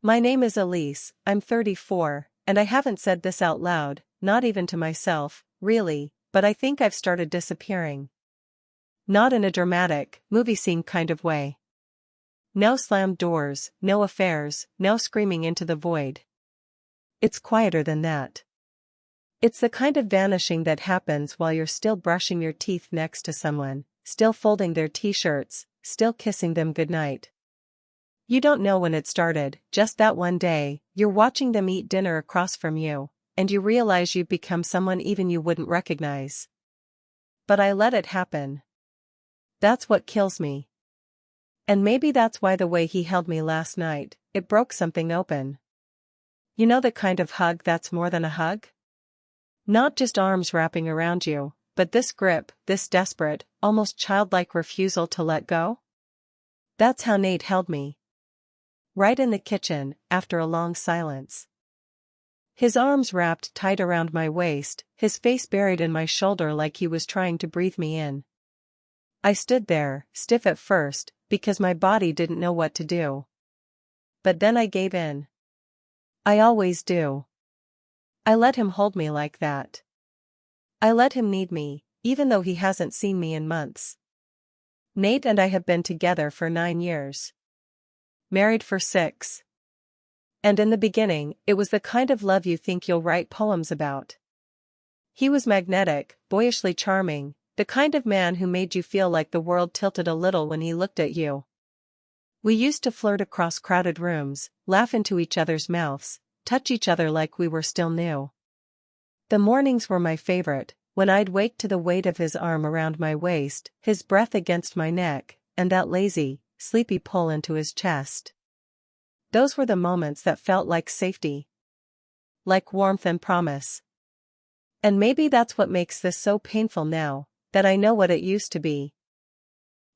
My name is Elise, I'm 34, and I haven't said this out loud, not even to myself, really, but I think I've started disappearing. Not in a dramatic, movie scene kind of way. No slammed doors, no affairs, no screaming into the void. It's quieter than that. It's the kind of vanishing that happens while you're still brushing your teeth next to someone, still folding their t-shirts, still kissing them goodnight. You don't know when it started, just that one day, you're watching them eat dinner across from you, and you realize you've become someone even you wouldn't recognize. But I let it happen. That's what kills me. And maybe that's why the way he held me last night, it broke something open. You know the kind of hug that's more than a hug? Not just arms wrapping around you, but this grip, this desperate, almost childlike refusal to let go? That's how Nate held me. Right in the kitchen, after a long silence. His arms wrapped tight around my waist, his face buried in my shoulder like he was trying to breathe me in. I stood there, stiff at first, because my body didn't know what to do. But then I gave in. I always do. I let him hold me like that. I let him need me, even though he hasn't seen me in months. Nate and I have been together for 9 years. Married for 6. And in the beginning, it was the kind of love you think you'll write poems about. He was magnetic, boyishly charming, the kind of man who made you feel like the world tilted a little when he looked at you. We used to flirt across crowded rooms, laugh into each other's mouths, touch each other like we were still new. The mornings were my favorite, when I'd wake to the weight of his arm around my waist, his breath against my neck, and that lazy, sleepy pull into his chest. Those were the moments that felt like safety. Like warmth and promise. And maybe that's what makes this so painful now, that I know what it used to be.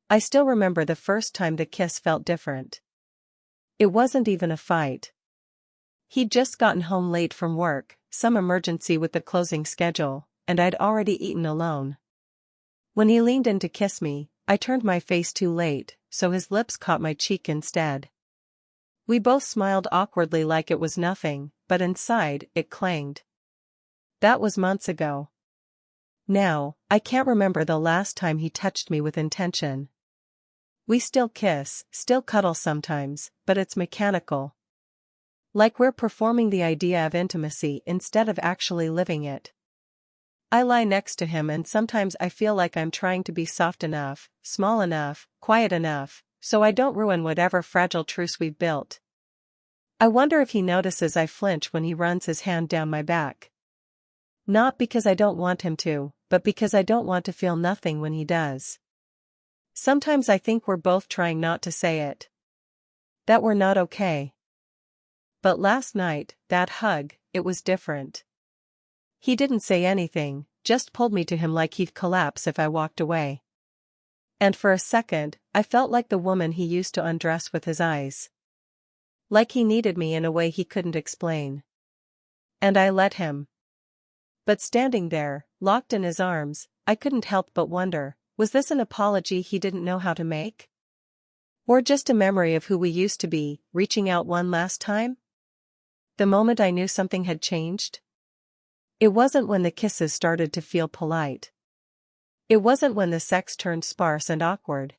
I still remember the first time the kiss felt different. It wasn't even a fight. He'd just gotten home late from work, some emergency with the closing schedule, and I'd already eaten alone. When he leaned in to kiss me, I turned my face too late, so his lips caught my cheek instead. We both smiled awkwardly like it was nothing, but inside, it clanged. That was months ago. Now, I can't remember the last time he touched me with intention. We still kiss, still cuddle sometimes, but it's mechanical. Like we're performing the idea of intimacy instead of actually living it. I lie next to him and sometimes I feel like I'm trying to be soft enough, small enough, quiet enough, so I don't ruin whatever fragile truce we've built. I wonder if he notices I flinch when he runs his hand down my back. Not because I don't want him to, but because I don't want to feel nothing when he does. Sometimes I think we're both trying not to say it. That we're not okay. But last night, that hug, it was different. He didn't say anything, just pulled me to him like he'd collapse if I walked away. And for a second, I felt like the woman he used to undress with his eyes. Like he needed me in a way he couldn't explain. And I let him. But standing there, locked in his arms, I couldn't help but wonder, was this an apology he didn't know how to make? Or just a memory of who we used to be, reaching out one last time? The moment I knew something had changed? It wasn't when the kisses started to feel polite. It wasn't when the sex turned sparse and awkward.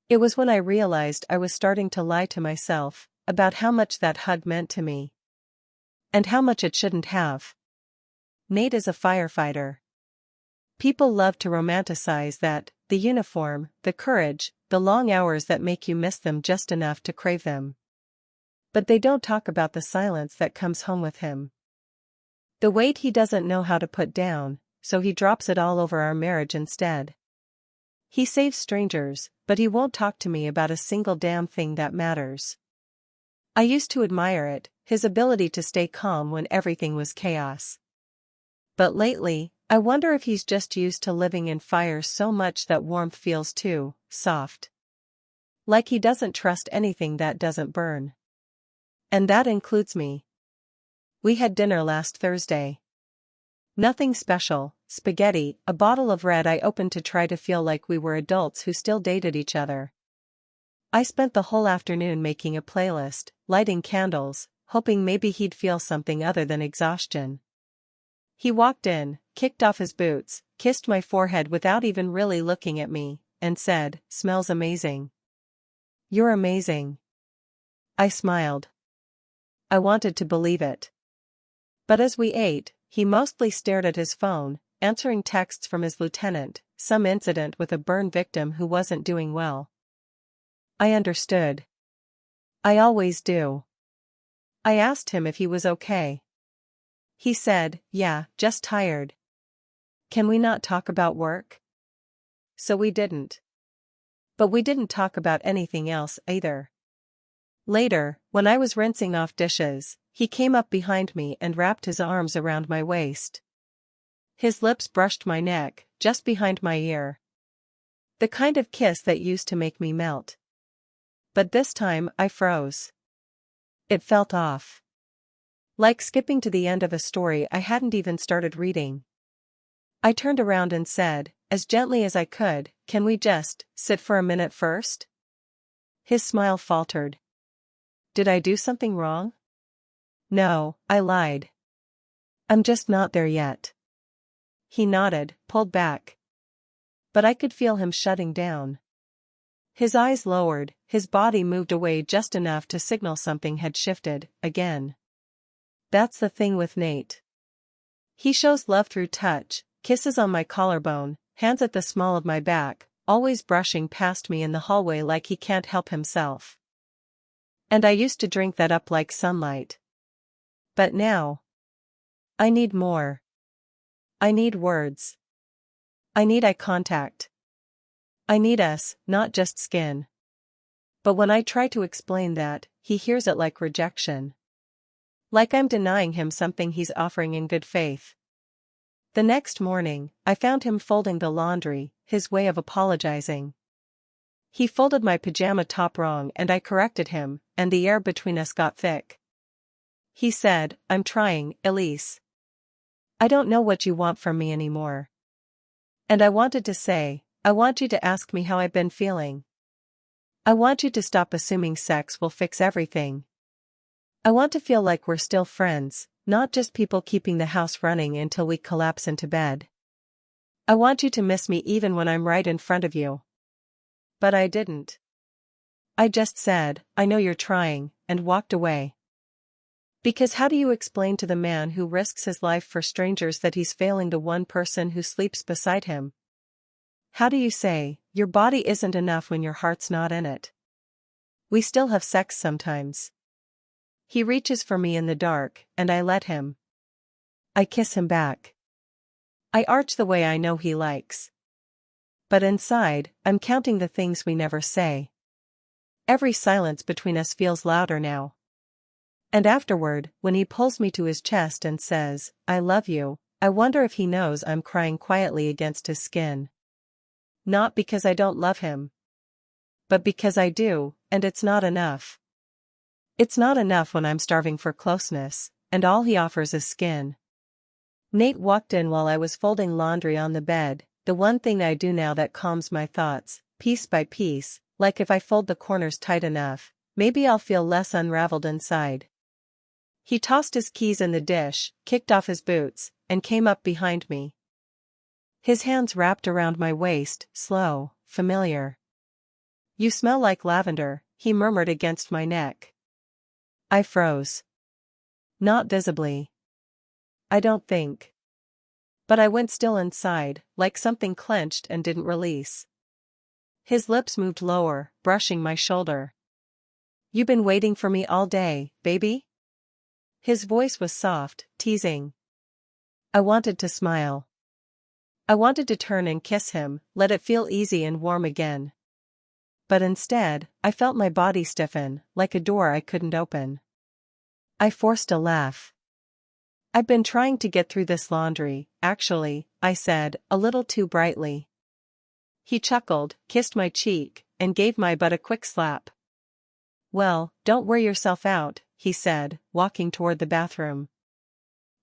It was when I realized I was starting to lie to myself about how much that hug meant to me. And how much it shouldn't have. Nate is a firefighter. People love to romanticize that, the uniform, the courage, the long hours that make you miss them just enough to crave them. But they don't talk about the silence that comes home with him. The weight he doesn't know how to put down, so he drops it all over our marriage instead. He saves strangers, but he won't talk to me about a single damn thing that matters. I used to admire it, his ability to stay calm when everything was chaos. But lately, I wonder if he's just used to living in fire so much that warmth feels too soft. Like he doesn't trust anything that doesn't burn. And that includes me. We had dinner last Thursday. Nothing special, spaghetti, a bottle of red I opened to try to feel like we were adults who still dated each other. I spent the whole afternoon making a playlist, lighting candles, hoping maybe he'd feel something other than exhaustion. He walked in, kicked off his boots, kissed my forehead without even really looking at me, and said, "Smells amazing." "You're amazing." I smiled. I wanted to believe it. But as we ate, he mostly stared at his phone, answering texts from his lieutenant, some incident with a burn victim who wasn't doing well. I understood. I always do. I asked him if he was okay. He said, "Yeah, just tired." "Can we not talk about work?" So we didn't. But we didn't talk about anything else either. Later, when I was rinsing off dishes, he came up behind me and wrapped his arms around my waist. His lips brushed my neck, just behind my ear. The kind of kiss that used to make me melt. But this time I froze. It felt off. Like skipping to the end of a story I hadn't even started reading. I turned around and said, as gently as I could, "Can we just sit for a minute first?" His smile faltered. Did I do something wrong? No, I lied. I'm just not there yet. He nodded, pulled back. But I could feel him shutting down. His eyes lowered, his body moved away just enough to signal something had shifted, again. That's the thing with Nate. He shows love through touch, kisses on my collarbone, hands at the small of my back, always brushing past me in the hallway like he can't help himself. And I used to drink that up like sunlight. But now, I need more. I need words. I need eye contact. I need us, not just skin. But when I try to explain that, he hears it like rejection. Like I'm denying him something he's offering in good faith. The next morning, I found him folding the laundry, his way of apologizing. He folded my pajama top wrong and I corrected him, and the air between us got thick. He said, "I'm trying, Elise. I don't know what you want from me anymore." And I wanted to say, "I want you to ask me how I've been feeling. I want you to stop assuming sex will fix everything. I want to feel like we're still friends, not just people keeping the house running until we collapse into bed. I want you to miss me even when I'm right in front of you." But I didn't. I just said, "I know you're trying," and walked away. Because how do you explain to the man who risks his life for strangers that he's failing the one person who sleeps beside him? How do you say, your body isn't enough when your heart's not in it? We still have sex sometimes. He reaches for me in the dark, and I let him. I kiss him back. I arch the way I know he likes. But inside, I'm counting the things we never say. Every silence between us feels louder now. And afterward, when he pulls me to his chest and says, "I love you," I wonder if he knows I'm crying quietly against his skin. Not because I don't love him. But because I do, and it's not enough. It's not enough when I'm starving for closeness, and all he offers is skin. Nate walked in while I was folding laundry on the bed, the one thing I do now that calms my thoughts, piece by piece, like if I fold the corners tight enough, maybe I'll feel less unraveled inside. He tossed his keys in the dish, kicked off his boots, and came up behind me. His hands wrapped around my waist, slow, familiar. "You smell like lavender," he murmured against my neck. I froze. Not visibly. I don't think. But I went still inside, like something clenched and didn't release. His lips moved lower, brushing my shoulder. "You been waiting for me all day, baby?" His voice was soft, teasing. I wanted to smile. I wanted to turn and kiss him, let it feel easy and warm again. But instead, I felt my body stiffen, like a door I couldn't open. I forced a laugh. "I've been trying to get through this laundry, actually," I said, a little too brightly. He chuckled, kissed my cheek, and gave my butt a quick slap. "Well, don't wear yourself out," he said, walking toward the bathroom.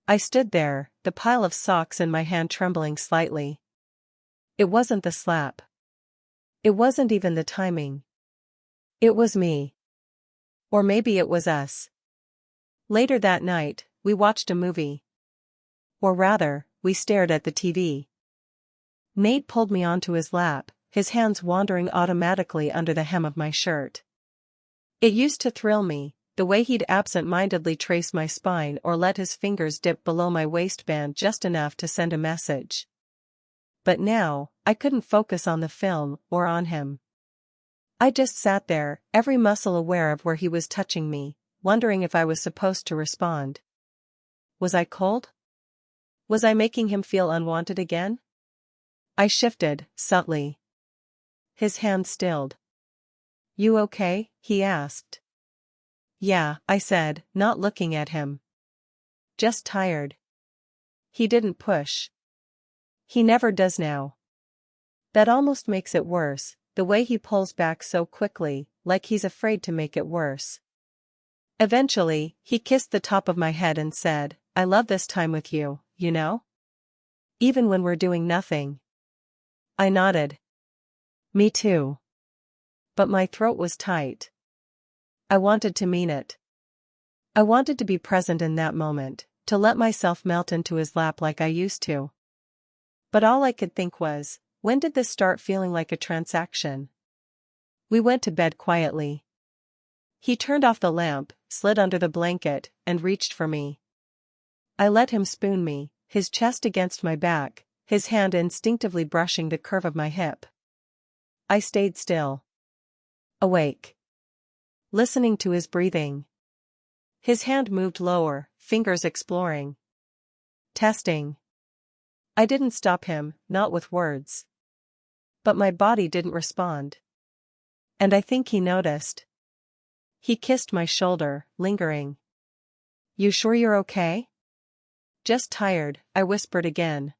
I stood there, the pile of socks in my hand trembling slightly. It wasn't the slap. It wasn't even the timing. It was me. Or maybe it was us. Later that night, we watched a movie. Or rather, we stared at the TV. Nate pulled me onto his lap, his hands wandering automatically under the hem of my shirt. It used to thrill me, the way he'd absent-mindedly trace my spine or let his fingers dip below my waistband just enough to send a message. But now, I couldn't focus on the film or on him. I just sat there, every muscle aware of where he was touching me, wondering if I was supposed to respond. Was I cold? Was I making him feel unwanted again? I shifted, subtly. His hand stilled. "You okay?" he asked. "Yeah," I said, not looking at him. "Just tired." He didn't push. He never does now. That almost makes it worse, the way he pulls back so quickly, like he's afraid to make it worse. Eventually, he kissed the top of my head and said, "I love this time with you, you know? Even when we're doing nothing." I nodded. Me too. But my throat was tight. I wanted to mean it. I wanted to be present in that moment, to let myself melt into his lap like I used to. But all I could think was, when did this start feeling like a transaction? We went to bed quietly. He turned off the lamp, slid under the blanket, and reached for me. I let him spoon me, his chest against my back, his hand instinctively brushing the curve of my hip. I stayed still. Awake. Listening to his breathing. His hand moved lower, fingers exploring. Testing. I didn't stop him, not with words. But my body didn't respond. And I think he noticed. He kissed my shoulder, lingering. "You sure you're okay?" "Just tired," I whispered again.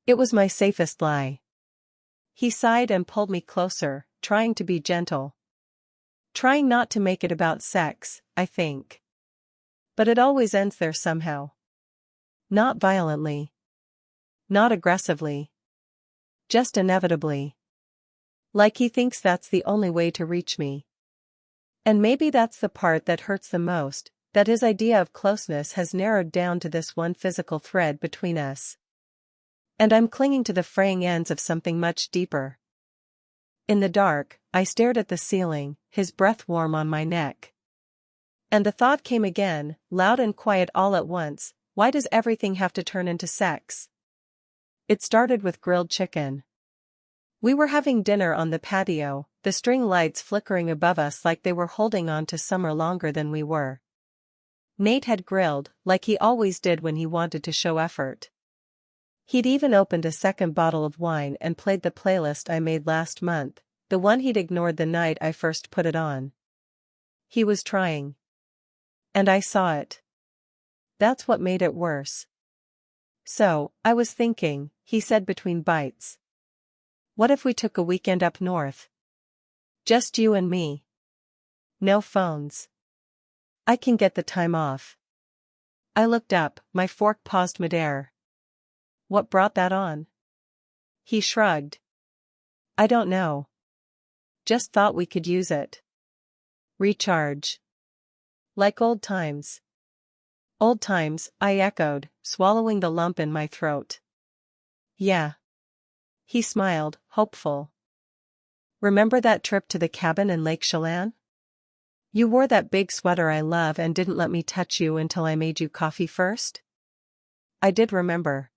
It was my safest lie. He sighed and pulled me closer, trying to be gentle. Trying not to make it about sex, I think. But it always ends there somehow. Not violently. Not aggressively. Just inevitably. Like he thinks that's the only way to reach me. And maybe that's the part that hurts the most, that his idea of closeness has narrowed down to this one physical thread between us. And I'm clinging to the fraying ends of something much deeper. In the dark, I stared at the ceiling, his breath warm on my neck. And the thought came again, loud and quiet all at once, why does everything have to turn into sex? It started with grilled chicken. We were having dinner on the patio, the string lights flickering above us like they were holding on to summer longer than we were. Nate had grilled, like he always did when he wanted to show effort. He'd even opened a second bottle of wine and played the playlist I made last month, the one he'd ignored the night I first put it on. He was trying. And I saw it. That's what made it worse. "So, I was thinking," he said between bites. "What if we took a weekend up north? Just you and me. No phones. I can get the time off." I looked up, my fork paused midair. "What brought that on?" He shrugged. "I don't know. Just thought we could use it. Recharge. Like old times." "Old times," I echoed, swallowing the lump in my throat. "Yeah." He smiled, hopeful. "Remember that trip to the cabin in Lake Chelan? You wore that big sweater I love and didn't let me touch you until I made you coffee first?" I did remember.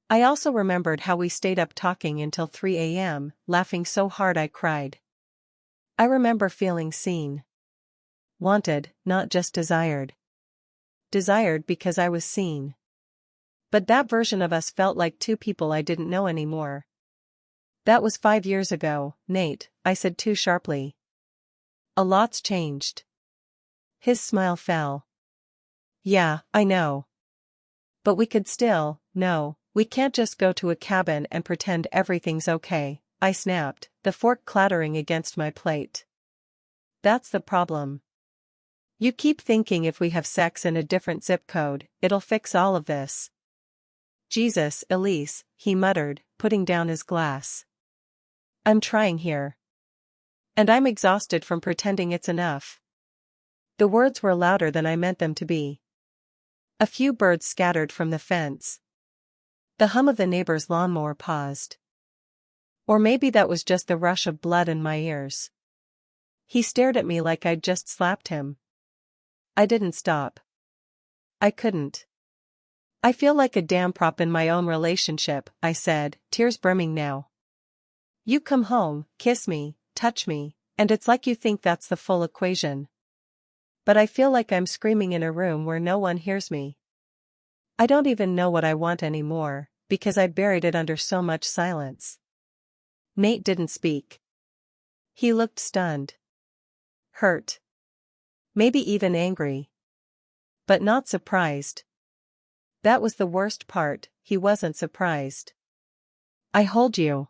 I also remembered how we stayed up talking until 3 a.m., laughing so hard I cried. I remember feeling seen. Wanted, not just desired. Desired because I was seen. But that version of us felt like two people I didn't know anymore. "That was 5 years ago, Nate," I said too sharply. "A lot's changed." His smile fell. "Yeah, I know. But we could still, no, we can't just go to a cabin and pretend everything's okay," I snapped, the fork clattering against my plate. "That's the problem. You keep thinking if we have sex in a different zip code, it'll fix all of this." "Jesus, Elise," he muttered, putting down his glass. "I'm trying here." And I'm exhausted from pretending it's enough. The words were louder than I meant them to be. A few birds scattered from the fence. The hum of the neighbor's lawnmower paused. Or maybe that was just the rush of blood in my ears. He stared at me like I'd just slapped him. I didn't stop. I couldn't. I feel like a damn prop in my own relationship, I said, tears brimming now. You come home, kiss me, touch me, and it's like you think that's the full equation. But I feel like I'm screaming in a room where no one hears me. I don't even know what I want anymore, because I buried it under so much silence. Nate didn't speak. He looked stunned. Hurt. Maybe even angry. But not surprised. That was the worst part, he wasn't surprised. I hold you.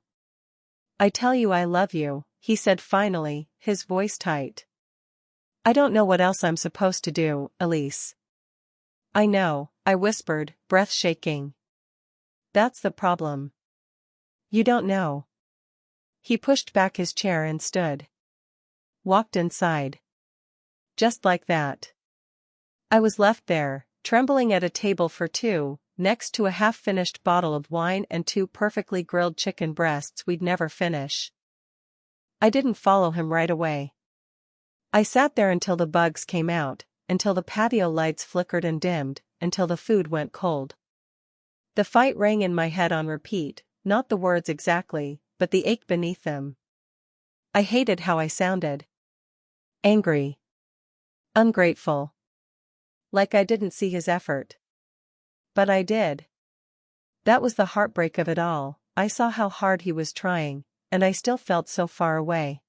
I tell you I love you, he said finally, his voice tight. I don't know what else I'm supposed to do, Elise. I know, I whispered, breath shaking. That's the problem. You don't know. He pushed back his chair and stood. Walked inside. Just like that. I was left there, trembling at a table for two, next to a half-finished bottle of wine and two perfectly grilled chicken breasts we'd never finish. I didn't follow him right away. I sat there until the bugs came out, until the patio lights flickered and dimmed, until the food went cold. The fight rang in my head on repeat, not the words exactly, but the ache beneath them. I hated how I sounded. Angry. Ungrateful. Like I didn't see his effort. But I did. That was the heartbreak of it all. I saw how hard he was trying, and I still felt so far away.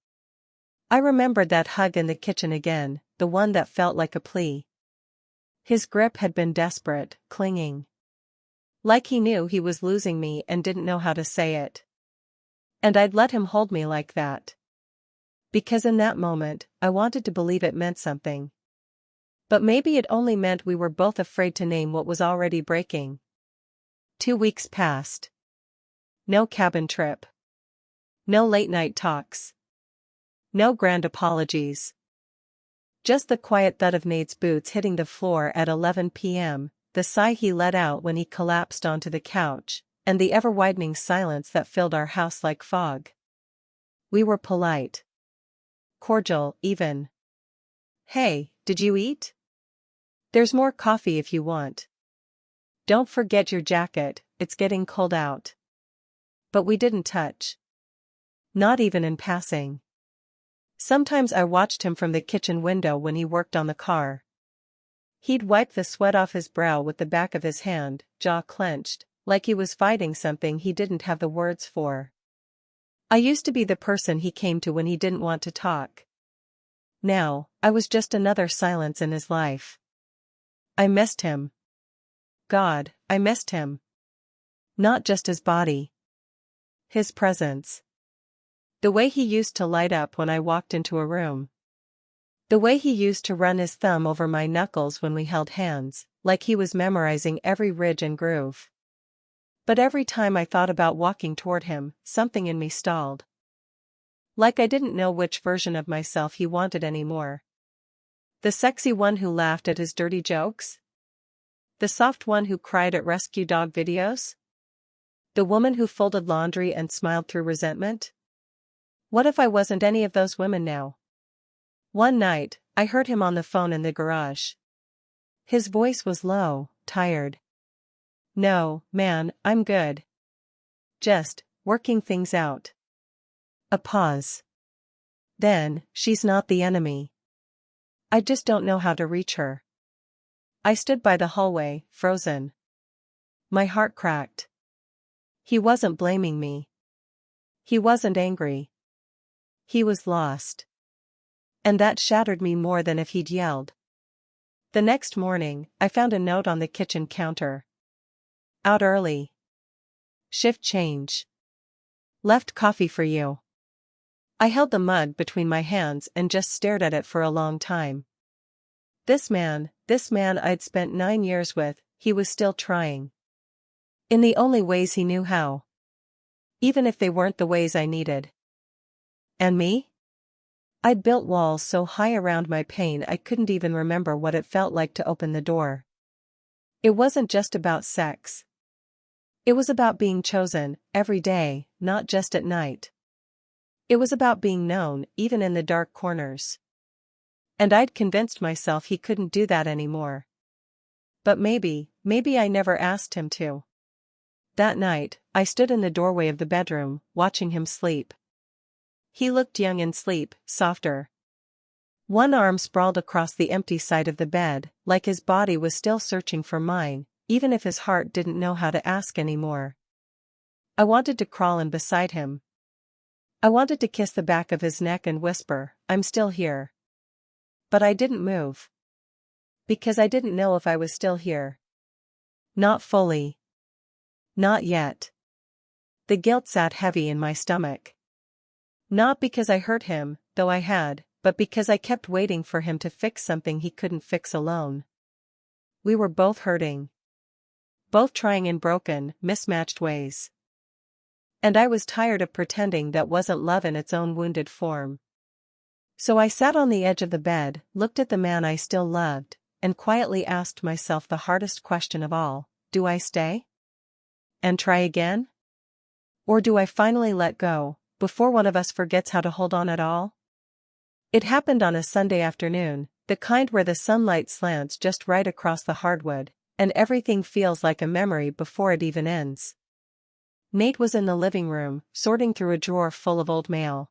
I remembered that hug in the kitchen again, the one that felt like a plea. His grip had been desperate, clinging. Like he knew he was losing me and didn't know how to say it. And I'd let him hold me like that. Because in that moment, I wanted to believe it meant something. But maybe it only meant we were both afraid to name what was already breaking. 2 weeks passed. No cabin trip. No late-night talks. No grand apologies. Just the quiet thud of Nate's boots hitting the floor at 11 p.m., the sigh he let out when he collapsed onto the couch, and the ever-widening silence that filled our house like fog. We were polite. Cordial, even. Hey, did you eat? There's more coffee if you want. Don't forget your jacket, it's getting cold out. But we didn't touch. Not even in passing. Sometimes I watched him from the kitchen window when he worked on the car. He'd wipe the sweat off his brow with the back of his hand, jaw clenched, like he was fighting something he didn't have the words for. I used to be the person he came to when he didn't want to talk. Now, I was just another silence in his life. I missed him. God, I missed him. Not just his body. His presence. The way he used to light up when I walked into a room. The way he used to run his thumb over my knuckles when we held hands, like he was memorizing every ridge and groove. But every time I thought about walking toward him, something in me stalled. Like I didn't know which version of myself he wanted anymore. The sexy one who laughed at his dirty jokes? The soft one who cried at rescue dog videos? The woman who folded laundry and smiled through resentment? What if I wasn't any of those women now? One night, I heard him on the phone in the garage. His voice was low, tired. No, man, I'm good. Just working things out. A pause. Then, she's not the enemy. I just don't know how to reach her. I stood by the hallway, frozen. My heart cracked. He wasn't blaming me. He wasn't angry. He was lost. And that shattered me more than if he'd yelled. The next morning, I found a note on the kitchen counter. Out early. Shift change. Left coffee for you. I held the mug between my hands and just stared at it for a long time. This man I'd spent 9 years with, he was still trying. In the only ways he knew how. Even if they weren't the ways I needed. And me? I'd built walls so high around my pain I couldn't even remember what it felt like to open the door. It wasn't just about sex. It was about being chosen, every day, not just at night. It was about being known, even in the dark corners. And I'd convinced myself he couldn't do that anymore. But maybe I never asked him to. That night, I stood in the doorway of the bedroom, watching him sleep. He looked young in sleep, softer. One arm sprawled across the empty side of the bed, like his body was still searching for mine, even if his heart didn't know how to ask anymore. I wanted to crawl in beside him. I wanted to kiss the back of his neck and whisper, "I'm still here." But I didn't move. Because I didn't know if I was still here. Not fully. Not yet. The guilt sat heavy in my stomach. Not because I hurt him, though I had, but because I kept waiting for him to fix something he couldn't fix alone. We were both hurting. Both trying in broken, mismatched ways. And I was tired of pretending that wasn't love in its own wounded form. So I sat on the edge of the bed, looked at the man I still loved, and quietly asked myself the hardest question of all: do I stay? And try again? Or do I finally let go, before one of us forgets how to hold on at all? It happened on a Sunday afternoon, the kind where the sunlight slants just right across the hardwood, and everything feels like a memory before it even ends. Nate was in the living room, sorting through a drawer full of old mail.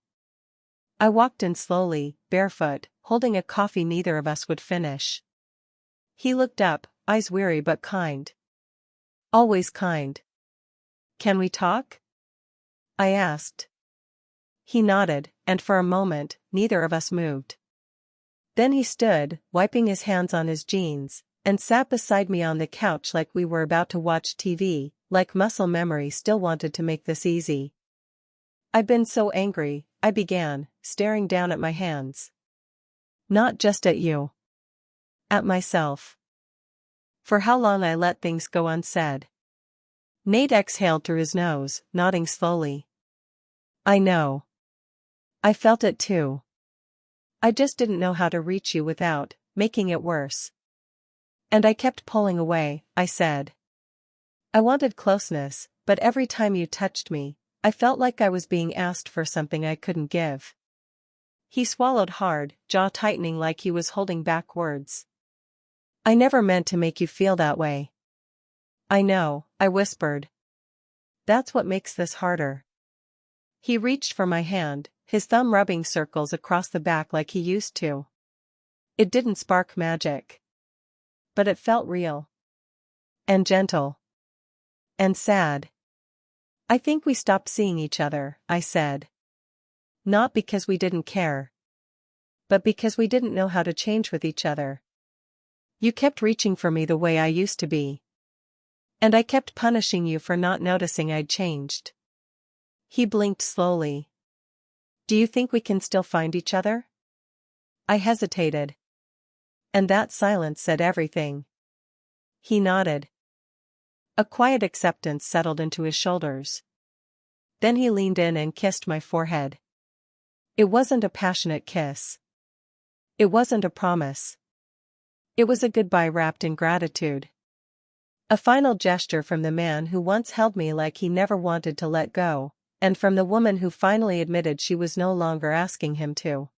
I walked in slowly, barefoot, holding a coffee neither of us would finish. He looked up, eyes weary but kind. Always kind. "Can we talk?" I asked. He nodded, and for a moment, neither of us moved. Then he stood, wiping his hands on his jeans, and sat beside me on the couch like we were about to watch TV, like muscle memory still wanted to make this easy. "I've been so angry," I began, staring down at my hands. "Not just at you. At myself. For how long I let things go unsaid." Nate exhaled through his nose, nodding slowly. "I know. I felt it too. I just didn't know how to reach you without making it worse. And I kept pulling away," I said. "I wanted closeness, but every time you touched me, I felt like I was being asked for something I couldn't give." He swallowed hard, jaw tightening like he was holding back words. "I never meant to make you feel that way." "I know," I whispered. "That's what makes this harder." He reached for my hand, his thumb rubbing circles across the back like he used to. It didn't spark magic. But it felt real. And gentle. And sad. "I think we stopped seeing each other," I said. "Not because we didn't care. But because we didn't know how to change with each other. You kept reaching for me the way I used to be. And I kept punishing you for not noticing I'd changed." He blinked slowly. "Do you think we can still find each other?" I hesitated. And that silence said everything. He nodded. A quiet acceptance settled into his shoulders. Then he leaned in and kissed my forehead. It wasn't a passionate kiss. It wasn't a promise. It was a goodbye wrapped in gratitude. A final gesture from the man who once held me like he never wanted to let go, and from the woman who finally admitted she was no longer asking him to.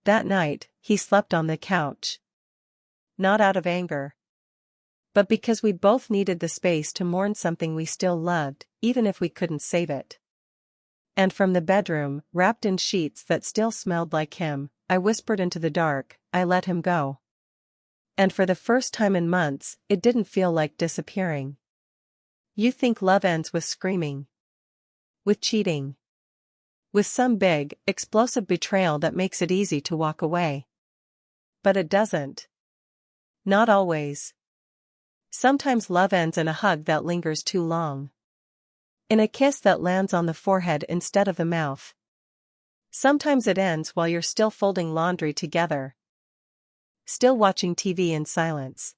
That night, he slept on the couch. Not out of anger. But because we both needed the space to mourn something we still loved, even if we couldn't save it. And from the bedroom, wrapped in sheets that still smelled like him, I whispered into the dark, "I let him go." And for the first time in months, it didn't feel like disappearing. You think love ends with screaming. With cheating. With some big, explosive betrayal that makes it easy to walk away. But it doesn't. Not always. Sometimes love ends in a hug that lingers too long. In a kiss that lands on the forehead instead of the mouth. Sometimes it ends while you're still folding laundry together. Still watching TV in silence.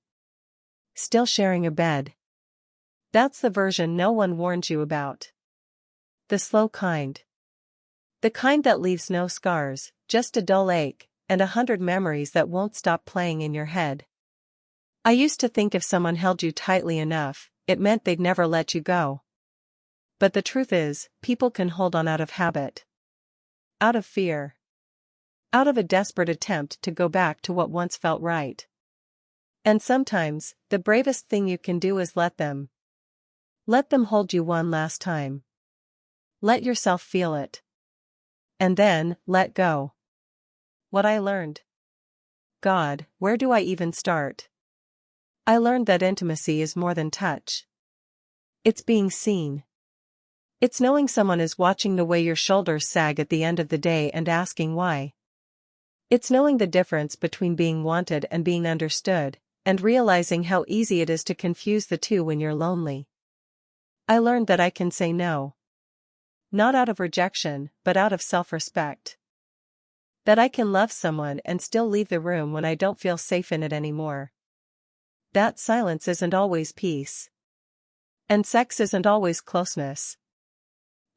Still sharing a bed. That's the version no one warned you about. The slow kind. The kind that leaves no scars, just a dull ache, and 100 memories that won't stop playing in your head. I used to think if someone held you tightly enough, it meant they'd never let you go. But the truth is, people can hold on out of habit. Out of fear. Out of a desperate attempt to go back to what once felt right. And sometimes, the bravest thing you can do is let them. Let them hold you one last time. Let yourself feel it. And then, let go. What I learned. God, where do I even start? I learned that intimacy is more than touch. It's being seen. It's knowing someone is watching the way your shoulders sag at the end of the day and asking why. It's knowing the difference between being wanted and being understood, and realizing how easy it is to confuse the two when you're lonely. I learned that I can say no. Not out of rejection, but out of self-respect. That I can love someone and still leave the room when I don't feel safe in it anymore. That silence isn't always peace. And sex isn't always closeness.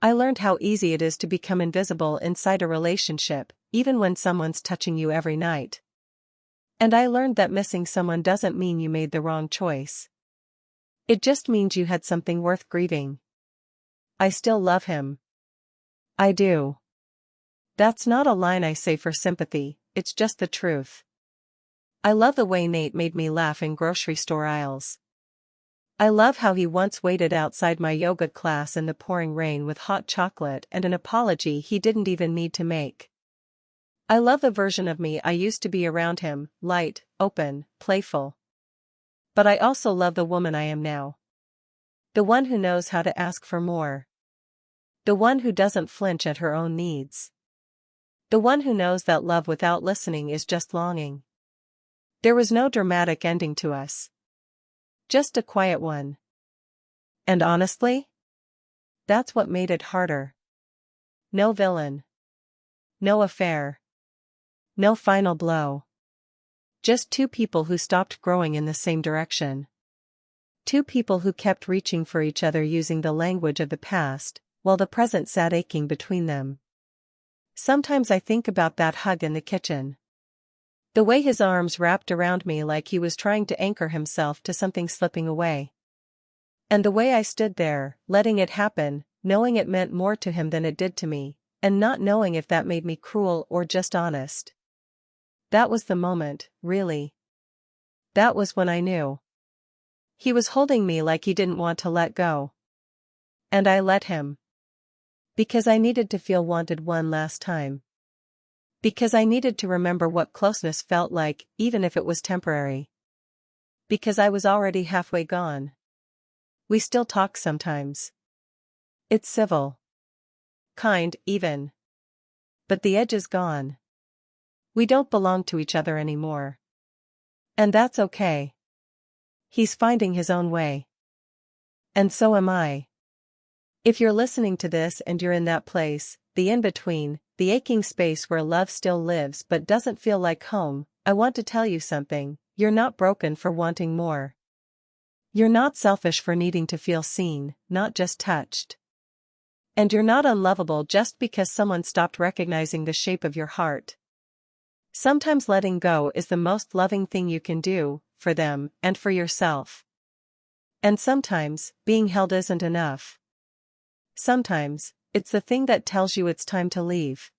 I learned how easy it is to become invisible inside a relationship, even when someone's touching you every night. And I learned that missing someone doesn't mean you made the wrong choice. It just means you had something worth grieving. I still love him. I do. That's not a line I say for sympathy, it's just the truth. I love the way Nate made me laugh in grocery store aisles. I love how he once waited outside my yoga class in the pouring rain with hot chocolate and an apology he didn't even need to make. I love the version of me I used to be around him, light, open, playful. But I also love the woman I am now. The one who knows how to ask for more. The one who doesn't flinch at her own needs. The one who knows that love without listening is just longing. There was no dramatic ending to us. Just a quiet one. And honestly, that's what made it harder. No villain. No affair. No final blow. Just two people who stopped growing in the same direction. Two people who kept reaching for each other using the language of the past, while the present sat aching between them. Sometimes I think about that hug in the kitchen. The way his arms wrapped around me like he was trying to anchor himself to something slipping away. And the way I stood there, letting it happen, knowing it meant more to him than it did to me, and not knowing if that made me cruel or just honest. That was the moment, really. That was when I knew. He was holding me like he didn't want to let go. And I let him. Because I needed to feel wanted one last time. Because I needed to remember what closeness felt like, even if it was temporary. Because I was already halfway gone. We still talk sometimes. It's civil. Kind, even. But the edge is gone. We don't belong to each other anymore. And that's okay. He's finding his own way. And so am I. If you're listening to this and you're in that place, the in-between, the aching space where love still lives but doesn't feel like home, I want to tell you something: you're not broken for wanting more. You're not selfish for needing to feel seen, not just touched. And you're not unlovable just because someone stopped recognizing the shape of your heart. Sometimes letting go is the most loving thing you can do, for them and for yourself. And sometimes, being held isn't enough. Sometimes, it's the thing that tells you it's time to leave.